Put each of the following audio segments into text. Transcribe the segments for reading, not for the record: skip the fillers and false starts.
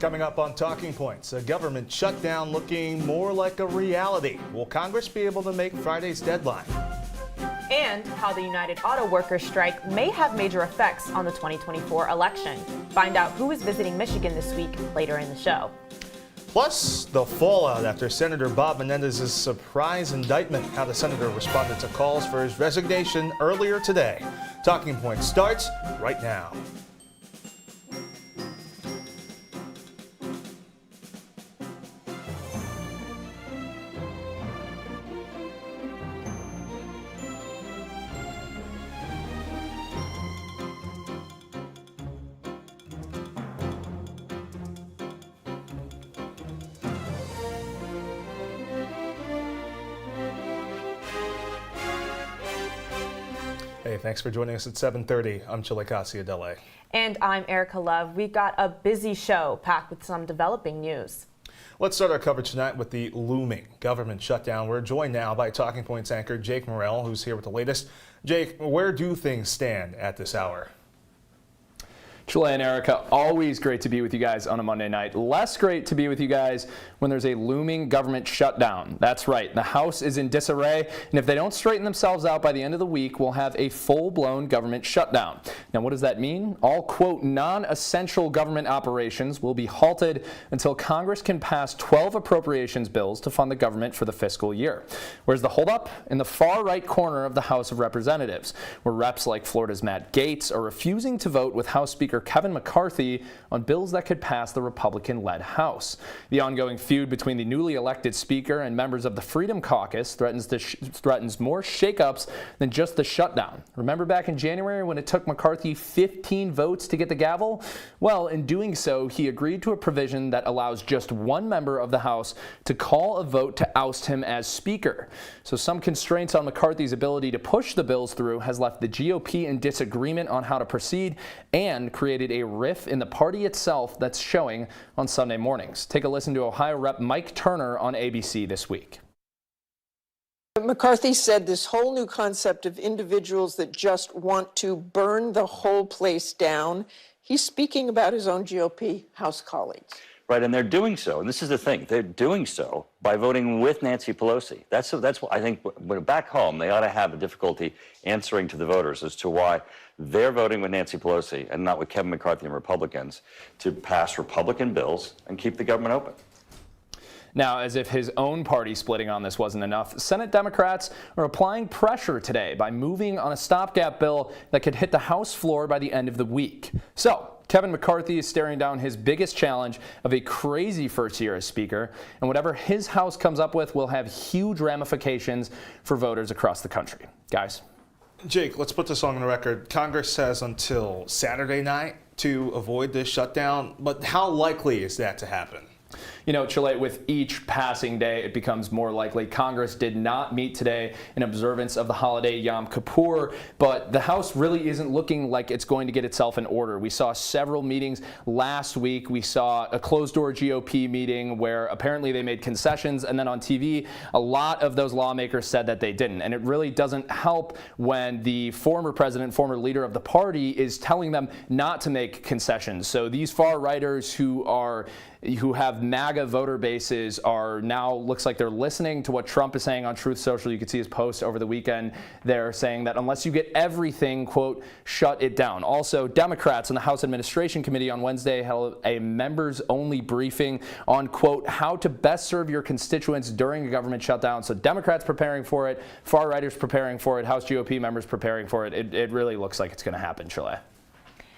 Coming up on Talking Points, a government shutdown looking more like a reality. Will Congress be able to make Friday's deadline? And how the United Auto Workers strike may have major effects on the 2024 election. Find out who is visiting Michigan this week later in the show. Plus, the fallout after Senator Bob Menendez's surprise indictment, how the senator responded to calls for his resignation earlier today. Talking Points starts right now. Hey, thanks for joining us at 7:30. I'm Chilekasi, Adele. And I'm Ericka Love. We've got a busy show packed with some developing news. Let's start our coverage tonight with the looming government shutdown. We're joined now by Talking Points anchor Jake Morrell, who's here with the latest. Jake, where do things stand at this hour? Chile and Ericka, always great to be with you guys on a Monday night. Less great to be with you guys when there's a looming government shutdown. That's right, the House is in disarray, and if they don't straighten themselves out by the end of the week, we'll have a full-blown government shutdown. Now, what does that mean? All, quote, non-essential government operations will be halted until Congress can pass 12 appropriations bills to fund the government for the fiscal year. Where's the holdup? In the far-right corner of the House of Representatives, where reps like Florida's Matt Gaetz are refusing to vote with House Speaker Kevin McCarthy on bills that could pass the Republican-led House. The ongoing feud between the newly elected Speaker and members of the Freedom Caucus threatens more shakeups than just the shutdown. Remember back in January when it took McCarthy 15 votes to get the gavel? Well, in doing so, he agreed to a provision that allows just one member of the House to call a vote to oust him as Speaker. So some constraints on McCarthy's ability to push the bills through has left the GOP in disagreement on how to proceed and created a rift in the party itself that's showing on Sunday mornings. Take a listen to Ohio Rep Mike Turner on ABC this week. McCarthy said this whole new concept of individuals that just want to burn the whole place down. He's speaking about his own GOP House colleagues. Right, and they're doing so, and this is the thing, they're doing so by voting with Nancy Pelosi. That's what I think, when back home, they ought to have a difficulty answering to the voters as to why they're voting with Nancy Pelosi and not with Kevin McCarthy and Republicans to pass Republican bills and keep the government open. Now, as if his own party splitting on this wasn't enough, Senate Democrats are applying pressure today by moving on a stopgap bill that could hit the House floor by the end of the week. So, Kevin McCarthy is staring down his biggest challenge of a crazy first year as Speaker, and whatever his House comes up with will have huge ramifications for voters across the country. Guys. Jake, let's put this on the record. Congress has until Saturday night to avoid this shutdown, but how likely is that to happen? You know, Chile, with each passing day, it becomes more likely. Congress did not meet today in observance of the holiday Yom Kippur, but the House really isn't looking like it's going to get itself in order. We saw several meetings last week. We saw a closed-door GOP meeting where apparently they made concessions, and then on TV, a lot of those lawmakers said that they didn't. And it really doesn't help when the former president, former leader of the party, is telling them not to make concessions. So these far-righters who have MAGA voter bases are now, looks like they're listening to what Trump is saying on Truth Social. You could see his post over the weekend. They're saying that unless you get everything, quote, shut it down. Also, Democrats in the House Administration Committee on Wednesday held a members-only briefing on, quote, how to best serve your constituents during a government shutdown. So Democrats preparing for it, far-righters preparing for it, House GOP members preparing for it. It really looks like it's going to happen, Chile.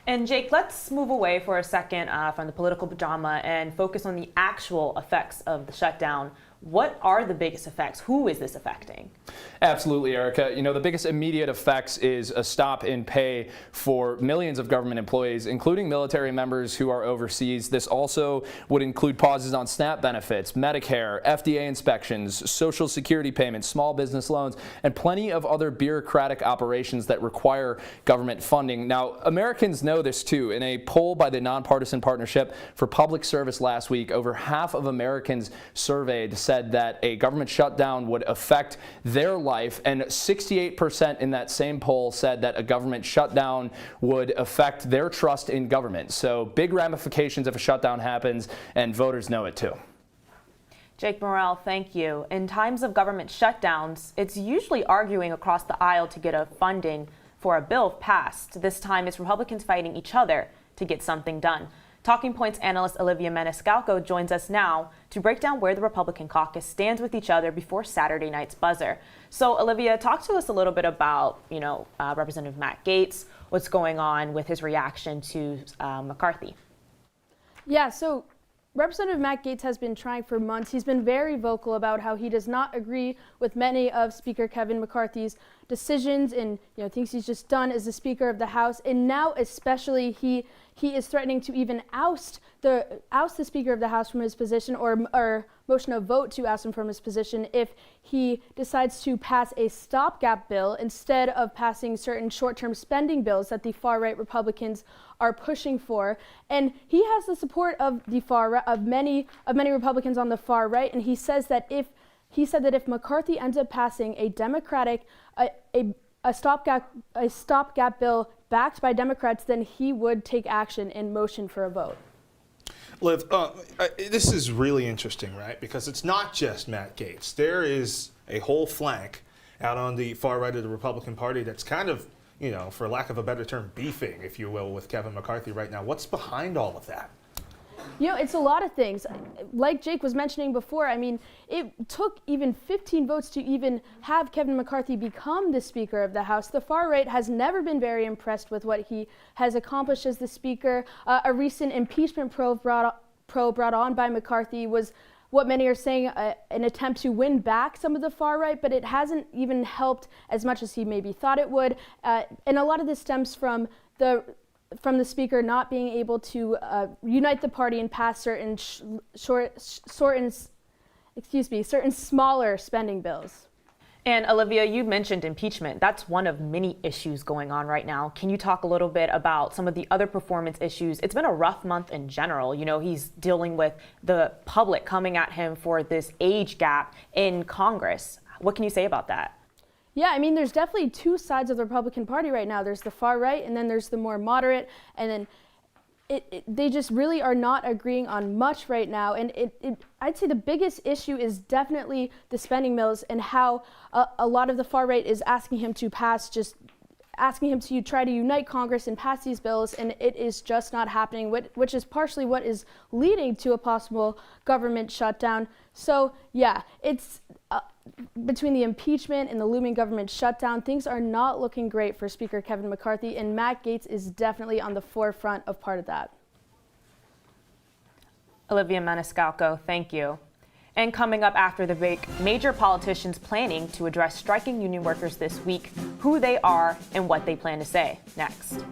And Jake, let's move away for a second from the political drama and focus on the actual effects of the shutdown. What are the biggest effects? Who is this affecting? Absolutely, Ericka. You know, the biggest immediate effects is a stop in pay for millions of government employees, including military members who are overseas. This also would include pauses on SNAP benefits, Medicare, FDA inspections, Social Security payments, small business loans, and plenty of other bureaucratic operations that require government funding. Now, Americans know this too. In a poll by the Nonpartisan Partnership for Public Service last week, over half of Americans surveyed said said that a government shutdown would affect their life, and 68% in that same poll said that a government shutdown would affect their trust in government. So big ramifications if a shutdown happens, and voters know it too. Jake Morrell, thank you. In times of government shutdowns, it's usually arguing across the aisle to get a funding for a bill passed. This time it's Republicans fighting each other to get something done. Talking Points analyst Olivia Maniscalco joins us now to break down where the Republican caucus stands with each other before Saturday night's buzzer. So Olivia, talk to us a little bit about, Representative Matt Gaetz, what's going on with his reaction to McCarthy. Yeah, so Representative Matt Gaetz has been trying for months. He's been very vocal about how he does not agree with many of Speaker Kevin McCarthy's decisions and things he's just done as the Speaker of the House. And now especially he is threatening to even oust the Speaker of the House from his position or motion a vote to oust him from his position if he decides to pass a stopgap bill instead of passing certain short-term spending bills that the far-right Republicans are pushing for. And he has the support of many Republicans on the far right, and he said that if McCarthy ends up passing a Democratic a stopgap bill backed by Democrats, then he would take action and motion for a vote. Liv, this is really interesting, right? Because it's not just Matt Gaetz. There is a whole flank out on the far right of the Republican Party that's kind of, for lack of a better term, beefing, if you will, with Kevin McCarthy right now. What's behind all of that? It's a lot of things. Like Jake was mentioning before, it took even 15 votes to even have Kevin McCarthy become the Speaker of the House. The far right has never been very impressed with what he has accomplished as the Speaker. A recent impeachment probe brought on by McCarthy was what many are saying an attempt to win back some of the far right, but it hasn't even helped as much as he maybe thought it would. And a lot of this stems from the Speaker not being able to unite the party and pass certain smaller spending bills. And Olivia, you mentioned impeachment. That's one of many issues going on right now. Can you talk a little bit about some of the other performance issues? It's been a rough month in general. He's dealing with the public coming at him for this age gap in Congress. What can you say about that? Yeah, there's definitely two sides of the Republican Party right now. There's the far right, and then there's the more moderate, and then they just really are not agreeing on much right now. And I'd say the biggest issue is definitely the spending bills and how a lot of the far right is asking him to try to unite Congress and pass these bills, and it is just not happening, which is partially what is leading to a possible government shutdown. So yeah, it's between the impeachment and the looming government shutdown, things are not looking great for Speaker Kevin McCarthy, and Matt Gaetz is definitely on the forefront of part of that. Olivia Maniscalco, thank you. And coming up after the break, major politicians planning to address striking union workers this week, who they are and what they plan to say. Next.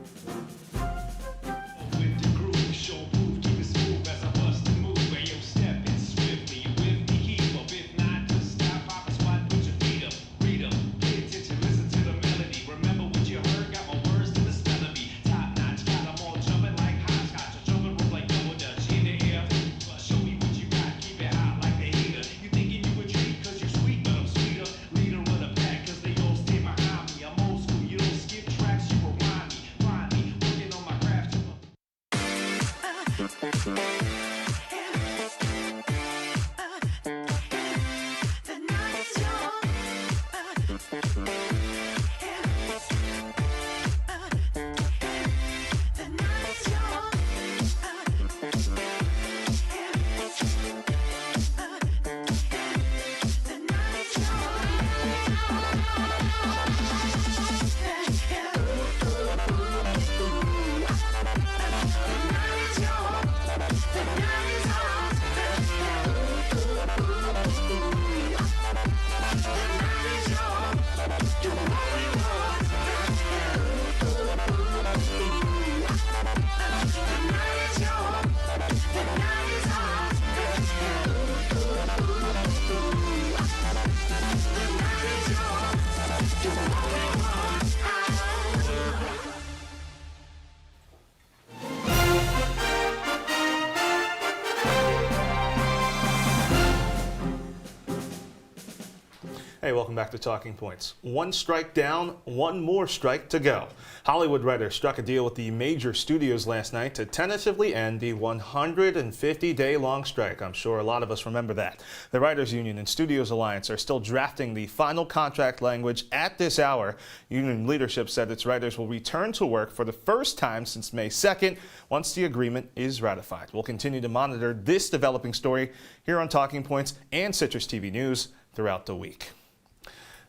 Hey, welcome back to Talking Points. One strike down, one more strike to go. Hollywood writers struck a deal with the major studios last night to tentatively end the 150-day-long strike. I'm sure a lot of us remember that. The Writers Union and Studios Alliance are still drafting the final contract language at this hour. Union leadership said its writers will return to work for the first time since May 2nd once the agreement is ratified. We'll continue to monitor this developing story here on Talking Points and CitrusTV News throughout the week.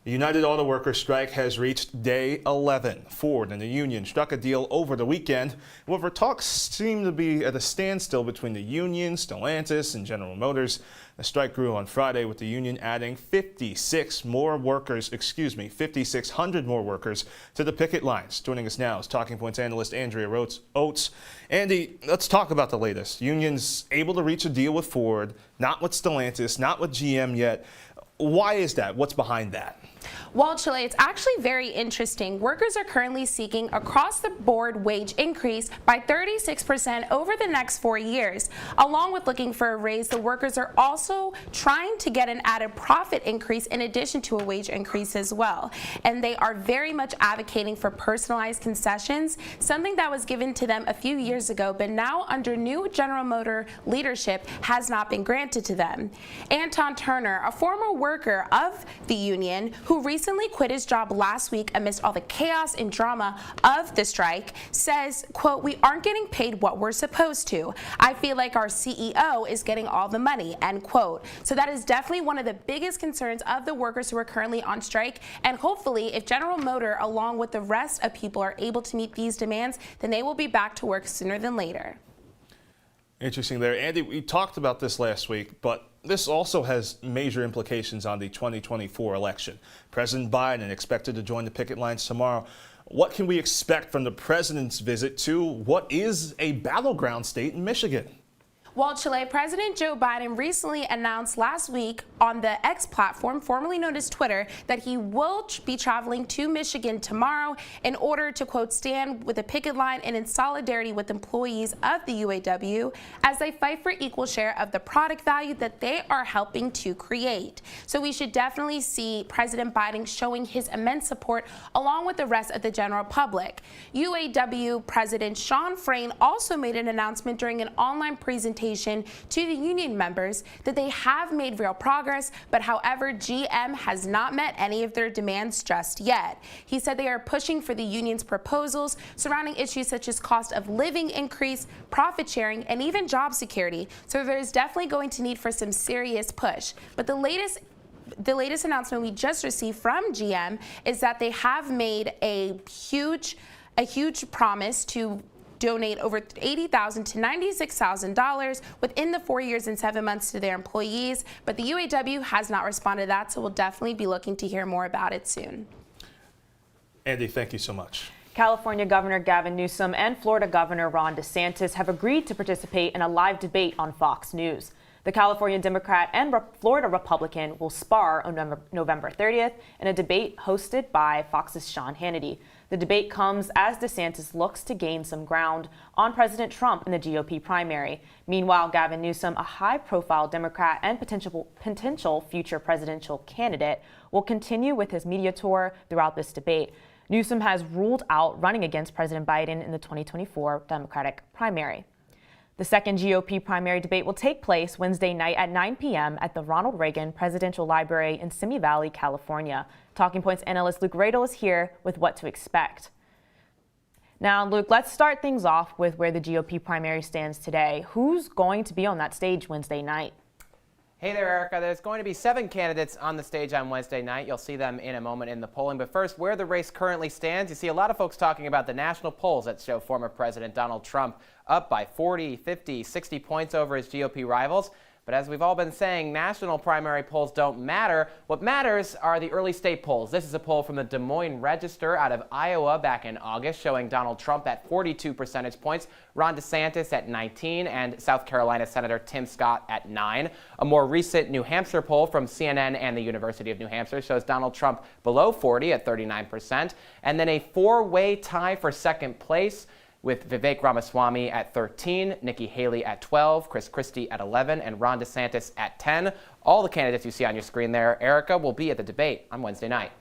The United Auto Workers strike has reached day 11. Ford and the union struck a deal over the weekend. However, talks seem to be at a standstill between the union, Stellantis, and General Motors. The strike grew on Friday with the union adding 5,600 more workers to the picket lines. Joining us now is Talking Points analyst Andrea Oates. Andy, let's talk about the latest. Union's able to reach a deal with Ford, not with Stellantis, not with GM yet. Why is that? What's behind that? Well, Chile, it's actually very interesting. Workers are currently seeking across-the-board wage increase by 36% over the next 4 years. Along with looking for a raise, the workers are also trying to get an added profit increase in addition to a wage increase as well. And they are very much advocating for personalized concessions, something that was given to them a few years ago, but now under new General Motors leadership has not been granted to them. Anton Turner, a former worker of the union who recently quit his job last week amidst all the chaos and drama of the strike, says, quote, "We aren't getting paid what we're supposed to. I feel like our CEO is getting all the money," end quote. So that is definitely one of the biggest concerns of the workers who are currently on strike. And hopefully, if General Motors, along with the rest of people, are able to meet these demands, then they will be back to work sooner than later. Interesting there. Andy, we talked about this last week, but this also has major implications on the 2024 election. President Biden expected to join the picket lines tomorrow. What can we expect from the president's visit to what is a battleground state in Michigan? Well, Chile, President Joe Biden recently announced last week on the X platform, formerly known as Twitter, that he will be traveling to Michigan tomorrow in order to, quote, stand with a picket line and in solidarity with employees of the UAW as they fight for equal share of the product value that they are helping to create. So we should definitely see President Biden showing his immense support along with the rest of the general public. UAW President Sean Frayne also made an announcement during an online presentation to the union members that they have made real progress, but however, GM has not met any of their demands just yet. He said they are pushing for the union's proposals surrounding issues such as cost of living increase, profit sharing, and even job security. So there's definitely going to need for some serious push. But the latest announcement we just received from GM is that they have made a huge promise to donate over $80,000 to $96,000 within the 4 years and 7 months to their employees, but the UAW has not responded to that, so we'll definitely be looking to hear more about it soon. Andy, thank you so much. California Governor Gavin Newsom and Florida Governor Ron DeSantis have agreed to participate in a live debate on Fox News. The California Democrat and Florida Republican will spar on November 30th in a debate hosted by Fox's Sean Hannity. The debate comes as DeSantis looks to gain some ground on President Trump in the GOP primary. Meanwhile, Gavin Newsom, a high-profile Democrat and potential future presidential candidate, will continue with his media tour throughout this debate. Newsom has ruled out running against President Biden in the 2024 Democratic primary. The second GOP primary debate will take place Wednesday night at 9 p.m. at the Ronald Reagan Presidential Library in Simi Valley, California. Talking Points analyst Luke Radel is here with what to expect. Now, Luke, let's start things off with where the GOP primary stands today. Who's going to be on that stage Wednesday night? Hey there, Ericka. There's going to be 7 candidates on the stage on Wednesday night. You'll see them in a moment in the polling. But first, where the race currently stands, you see a lot of folks talking about the national polls that show former President Donald Trump up by 40, 50, 60 points over his GOP rivals. But as we've all been saying, national primary polls don't matter. What matters are the early state polls. This is a poll from the Des Moines Register out of Iowa back in August, showing Donald Trump at 42 percentage points, Ron DeSantis at 19, and South Carolina Senator Tim Scott at 9. A more recent New Hampshire poll from CNN and the University of New Hampshire shows Donald Trump below 40 at 39%, and then a 4-way tie for second place. with Vivek Ramaswamy at 13, Nikki Haley at 12, Chris Christie at 11, and Ron DeSantis at 10. All the candidates you see on your screen there, Ericka, will be at the debate on Wednesday night.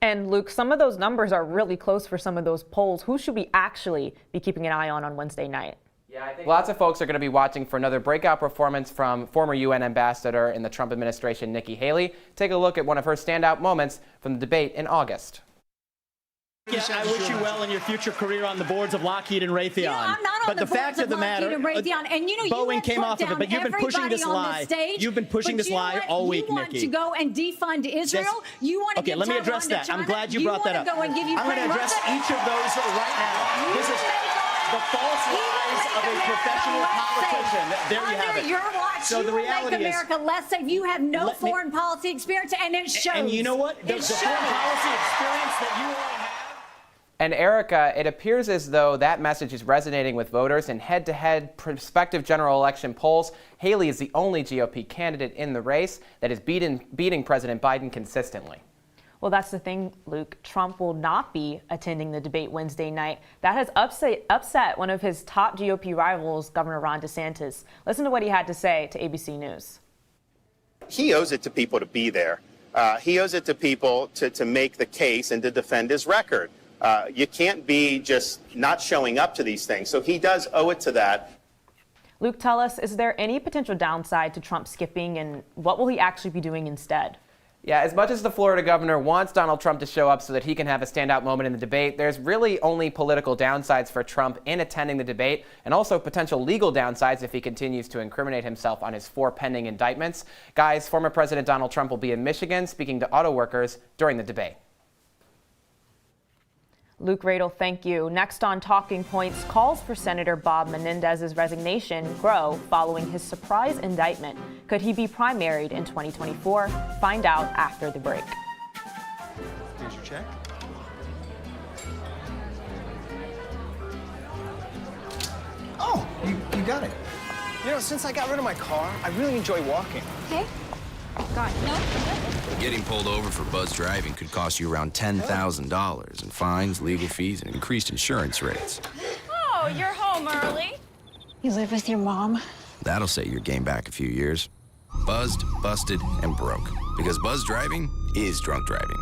And Luke, some of those numbers are really close for some of those polls. Who should we actually be keeping an eye on Wednesday night? Yeah, I think lots of folks are going to be watching for another breakout performance from former UN ambassador in the Trump administration, Nikki Haley. Take a look at one of her standout moments from the debate in August. Yeah, I wish you well in your future career on the boards of Lockheed and Raytheon. You know, I'm not on but the fact of the matter, and Raytheon, and you know, Boeing came off of it, but you've been pushing this lie. You've been pushing this lie all week, Nikki. You want to go and defund Israel. You want to okay, let me address that. I'm glad you brought that up. I'm going to address each of those right now. This is the false lies of a professional politician. There you have it. Your watch, so the reality make America less safe. You have no foreign policy experience, and it shows. And you know what? The foreign policy experience that you all have. And Ericka, it appears as though that message is resonating with voters in head-to-head prospective general election polls. Haley is the only GOP candidate in the race that is beating President Biden consistently. Well, that's the thing, Luke. Trump will not be attending the debate Wednesday night. That has upset one of his top GOP rivals, Governor Ron DeSantis. Listen to what he had to say to ABC News. He owes it to people to be there. He owes it to people to make the case and to defend his record. You can't be just not showing up to these things. So he does owe it to that. Luke, tell us, is there any potential downside to Trump skipping, and what will he actually be doing instead? Yeah, as much as the Florida governor wants Donald Trump to show up so that he can have a standout moment in the debate, there's really only political downsides for Trump in attending the debate, and also potential legal downsides if he continues to incriminate himself on his 4 pending indictments. Guys, former President Donald Trump will be in Michigan speaking to auto workers during the debate. Luke Radel, thank you. Next on Talking Points, calls for Senator Bob Menendez's resignation grow following his surprise indictment. Could he be primaried in 2024? Find out after the break. Here's your check. Oh, you got it. You know, since I got rid of my car, I really enjoy walking. Okay. God, no. Getting pulled over for buzz driving could cost you around $10,000 in fines, legal fees, and increased insurance rates. Oh, you're home early. You live with your mom? That'll set your game back a few years. Buzzed, busted, and broke. Because buzz driving is drunk driving.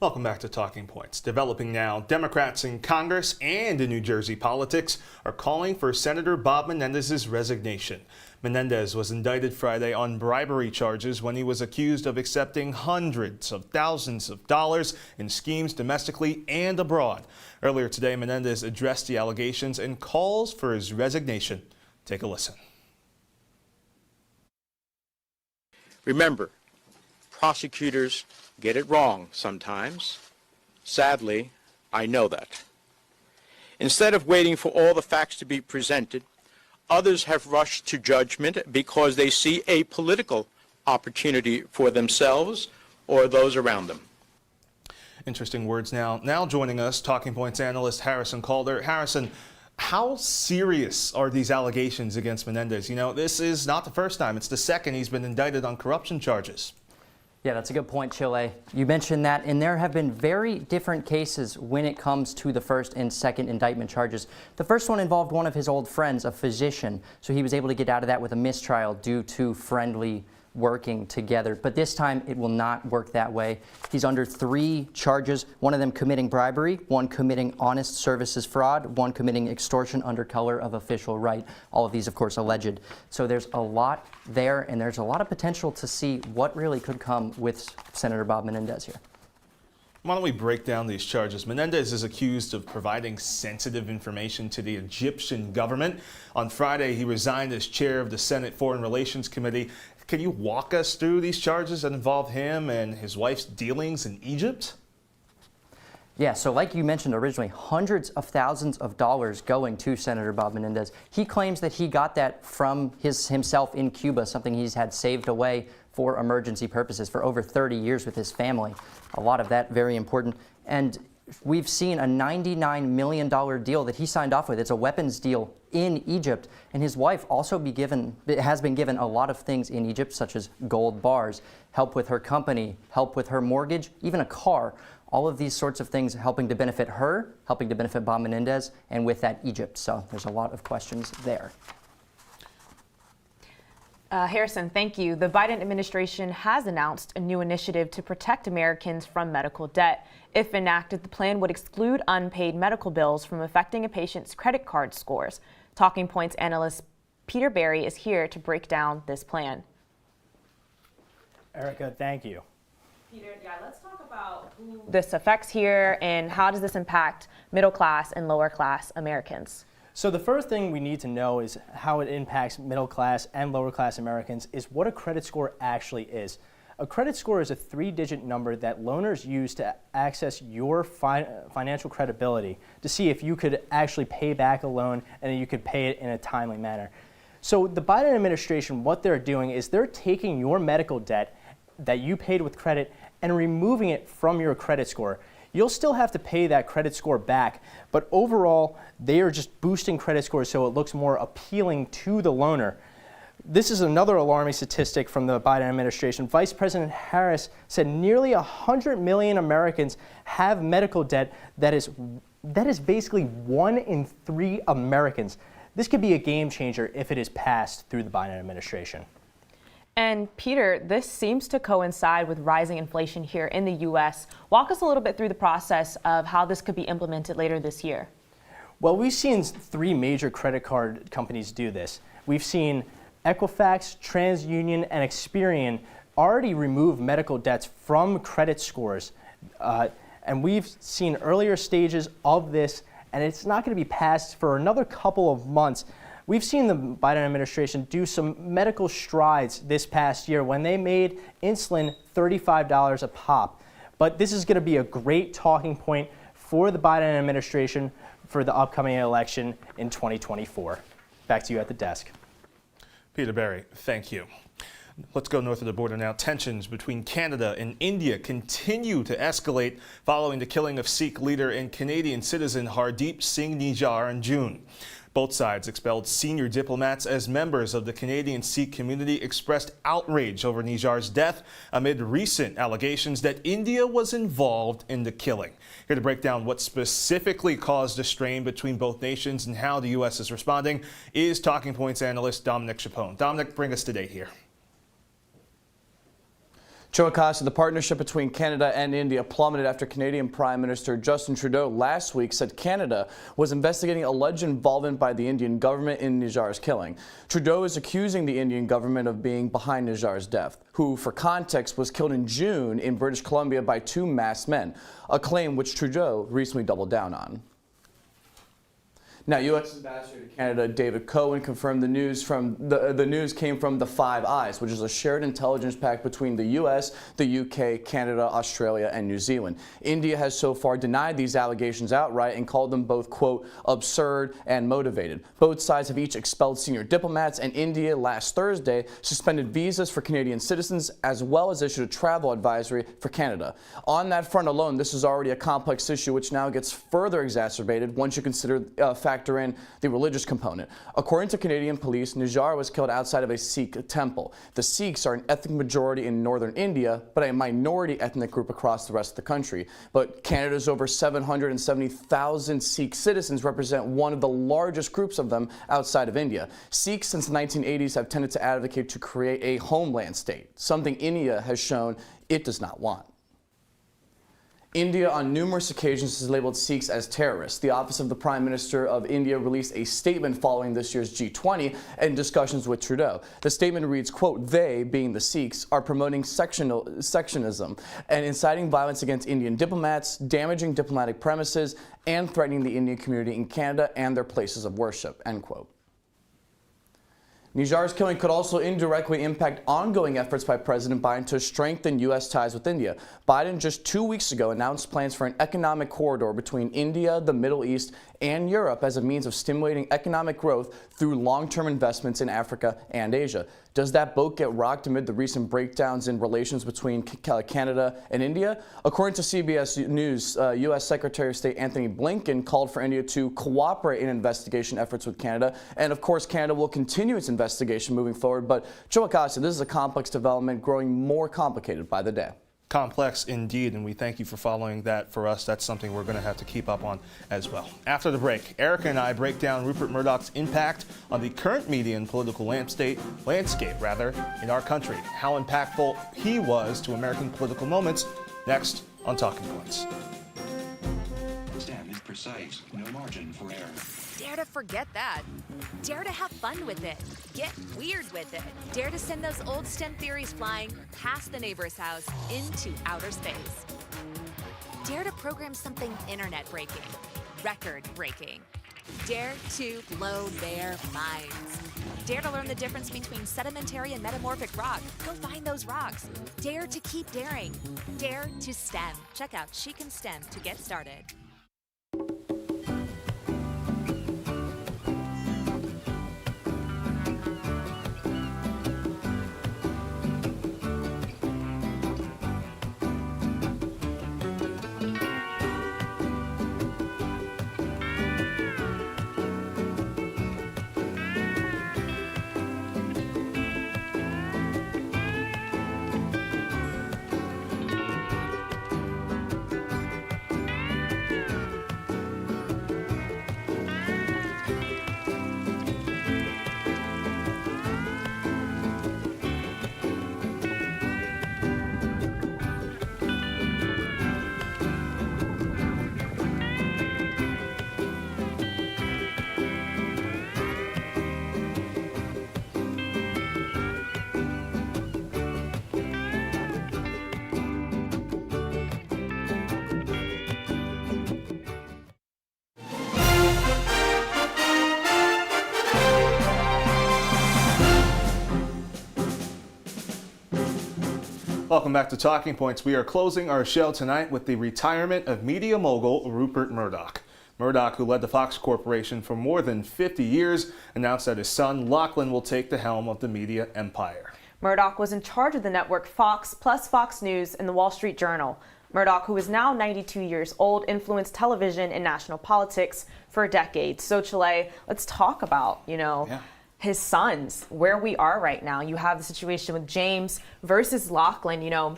Welcome back to Talking Points. Developing now, Democrats in Congress and in New Jersey politics are calling for Senator Bob Menendez's resignation. Menendez was indicted Friday on bribery charges when he was accused of accepting hundreds of thousands of dollars in schemes domestically and abroad. Earlier today, Menendez addressed the allegations and calls for his resignation. Take a listen. Remember, prosecutors get it wrong sometimes. Sadly, I know that. Instead of waiting for all the facts to be presented, others have rushed to judgment because they see a political opportunity for themselves or those around them. Interesting words now. Now joining us, Talking Points analyst Harrison Calder. Harrison, how serious are these allegations against Menendez? You know, this is not the first time. It's the second he's been indicted on corruption charges. Yeah, that's a good point, Chile. You mentioned that, and there have been very different cases when it comes to the first and second indictment charges. The first one involved one of his old friends, a physician, so he was able to get out of that with a mistrial due to friendly working together. But this time, it will not work that way. He's under 3 charges, one of them committing bribery, one committing honest services fraud, one committing extortion under color of official right. All of these, of course, alleged. So there's a lot there, and there's a lot of potential to see what really could come with Senator Bob Menendez here. Why don't we break down these charges? Menendez is accused of providing sensitive information to the Egyptian government. On Friday, he resigned as chair of the Senate Foreign Relations Committee. Can you walk us through these charges that involve him and his wife's dealings in Egypt? Yeah, so like you mentioned originally, hundreds of thousands of dollars going to Senator Bob Menendez. He claims that he got that from himself in Cuba, something he's had saved away for emergency purposes for over 30 years with his family. A lot of that very important. And we've seen a $99 million deal that he signed off with. It's a weapons deal in Egypt. And his wife also has been given a lot of things in Egypt, such as gold bars, help with her company, help with her mortgage, even a car. All of these sorts of things helping to benefit her, helping to benefit Bob Menendez, and with that, Egypt. So there's a lot of questions there. Harrison, thank you. The Biden administration has announced a new initiative to protect Americans from medical debt. If enacted, the plan would exclude unpaid medical bills from affecting a patient's credit card scores. Talking Points analyst Peter Berry is here to break down this plan. Ericka, thank you. Peter, let's talk about who this affects here and how does this impact middle class and lower class Americans? So the first thing we need to know is how it impacts middle class and lower class Americans is what a credit score actually is. A credit score is a 3-digit number that loaners use to access your financial credibility to see if you could actually pay back a loan and then you could pay it in a timely manner. So the Biden administration, what they're doing is they're taking your medical debt that you paid with credit and removing it from your credit score. You'll still have to pay that credit score back, but overall, they are just boosting credit scores so it looks more appealing to the loaner. This is another alarming statistic from the Biden administration. Vice President Harris said nearly 100 million Americans have medical debt that is basically 1 in 3 Americans. This could be a game changer if it is passed through the Biden administration. And Peter, this seems to coincide with rising inflation here in the U.S. Walk us a little bit through the process of how this could be implemented later this year. Well, we've seen 3 major credit card companies do this. We've seen Equifax, TransUnion, and Experian already remove medical debts from credit scores. And we've seen earlier stages of this, and it's not going to be passed for another couple of months. We've seen the Biden administration do some medical strides this past year when they made insulin $35 a pop. But this is going to be a great talking point for the Biden administration for the upcoming election in 2024. Back to you at the desk. Peter Berry, thank you. Let's go north of the border now. Tensions between Canada and India continue to escalate following the killing of Sikh leader and Canadian citizen Hardeep Singh Nijjar in June. Both sides expelled senior diplomats as members of the Canadian Sikh community expressed outrage over Nijjar's death amid recent allegations that India was involved in the killing. Here to break down what specifically caused the strain between both nations and how the U.S. is responding is Talking Points analyst Dominic Chapone. Dominic, bring us to date here. Chilekasi, the partnership between Canada and India plummeted after Canadian Prime Minister Justin Trudeau last week said Canada was investigating alleged involvement by the Indian government in Nijjar's killing. Trudeau is accusing the Indian government of being behind Nijjar's death, who, for context, was killed in June in British Columbia by 2 masked men, a claim which Trudeau recently doubled down on. Now, U.S. Ambassador to Canada David Cohen confirmed the news came from the Five Eyes, which is a shared intelligence pact between the U.S., the U.K., Canada, Australia, and New Zealand. India has so far denied these allegations outright and called them both, quote, absurd and motivated. Both sides have each expelled senior diplomats, and India last Thursday suspended visas for Canadian citizens as well as issued a travel advisory for Canada. On that front alone, this is already a complex issue which now gets further exacerbated once you consider fact factor in the religious component. According to Canadian police, Nijjar was killed outside of a Sikh temple. The Sikhs are an ethnic majority in northern India, but a minority ethnic group across the rest of the country. But Canada's over 770,000 Sikh citizens represent one of the largest groups of them outside of India. Sikhs since the 1980s have tended to advocate to create a homeland state, something India has shown it does not want. India on numerous occasions has labeled Sikhs as terrorists. The Office of the Prime Minister of India released a statement following this year's G20 and discussions with Trudeau. The statement reads, quote, "They, being the Sikhs, are promoting sectionism and inciting violence against Indian diplomats, damaging diplomatic premises, and threatening the Indian community in Canada and their places of worship," end quote. Nijjar's killing could also indirectly impact ongoing efforts by President Biden to strengthen U.S. ties with India. Biden just 2 weeks ago announced plans for an economic corridor between India, the Middle East, and Europe as a means of stimulating economic growth through long-term investments in Africa and Asia. Does that boat get rocked amid the recent breakdowns in relations between Canada and India? According to CBS News, U.S. Secretary of State Anthony Blinken called for India to cooperate in investigation efforts with Canada. And of course, Canada will continue its investigation moving forward. But Chilekasi, this is a complex development growing more complicated by the day. Complex indeed, and we thank you for following that for us. That's something we're going to have to keep up on as well. After the break, Ericka and I break down Rupert Murdoch's impact on the current media and political landscape in our country, how impactful he was to American political moments, next on Talking Points. STEM is precise, no margin for error. Dare to forget that. Dare to have fun with it. Get weird with it. Dare to send those old STEM theories flying past the neighbor's house into outer space. Dare to program something internet-breaking, record-breaking. Dare to blow their minds. Dare to learn the difference between sedimentary and metamorphic rock. Go find those rocks. Dare to keep daring. Dare to STEM. Check out She Can STEM to get started. Welcome back to Talking Points. We are closing our show tonight with the retirement of media mogul Rupert Murdoch. Murdoch, who led the Fox Corporation for more than 50 years, announced that his son Lachlan will take the helm of the media empire. Murdoch was in charge of the network Fox plus Fox News and the Wall Street Journal. Murdoch, who is now 92 years old, influenced television and national politics for decades. So, Chile, let's talk about, his sons, where we are right now. You have the situation with James versus Lachlan,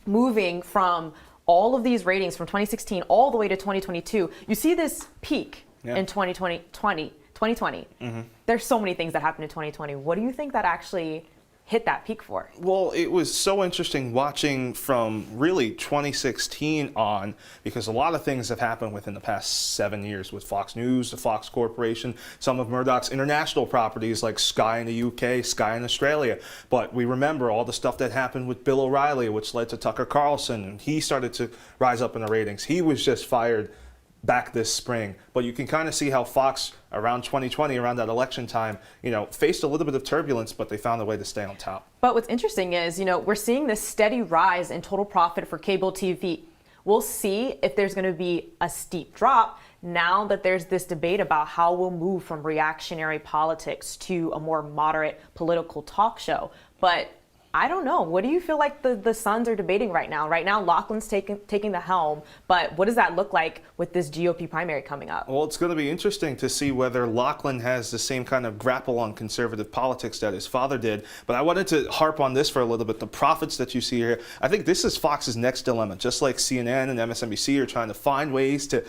moving from all of these ratings from 2016 all the way to 2022. You see this peak in 2020. Mm-hmm. There's so many things that happened in 2020. What do you think that actually hit that peak for? Well, it was so interesting watching from really 2016 on, because a lot of things have happened within the past 7 years with Fox News, the Fox Corporation, some of Murdoch's international properties like Sky in the UK, Sky in Australia. But we remember all the stuff that happened with Bill O'Reilly, which led to Tucker Carlson, and he started to rise up in the ratings. He was just fired back this spring. But you can kind of see how Fox around 2020, around that election time, faced a little bit of turbulence, but they found a way to stay on top. But what's interesting is, we're seeing this steady rise in total profit for cable TV. We'll see if there's going to be a steep drop now that there's this debate about how we'll move from reactionary politics to a more moderate political talk show. But I don't know. What do you feel like the Suns are debating right now? Right now, Lachlan's taking the helm, but what does that look like with this GOP primary coming up? Well, it's going to be interesting to see whether Lachlan has the same kind of grapple on conservative politics that his father did. But I wanted to harp on this for a little bit. The profits that you see here, I think this is Fox's next dilemma. Just like CNN and MSNBC are trying to find ways to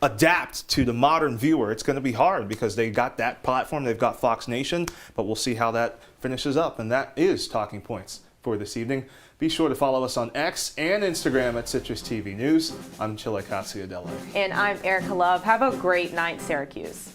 adapt to the modern viewer, it's going to be hard because they got that platform, they've got Fox Nation, but we'll see how that finishes up. And that is Talking Points for this evening. Be sure to follow us on X and Instagram at CitrusTV News. I'm Chilekasi Adele. And I'm Ericka Love. Have a great night, Syracuse.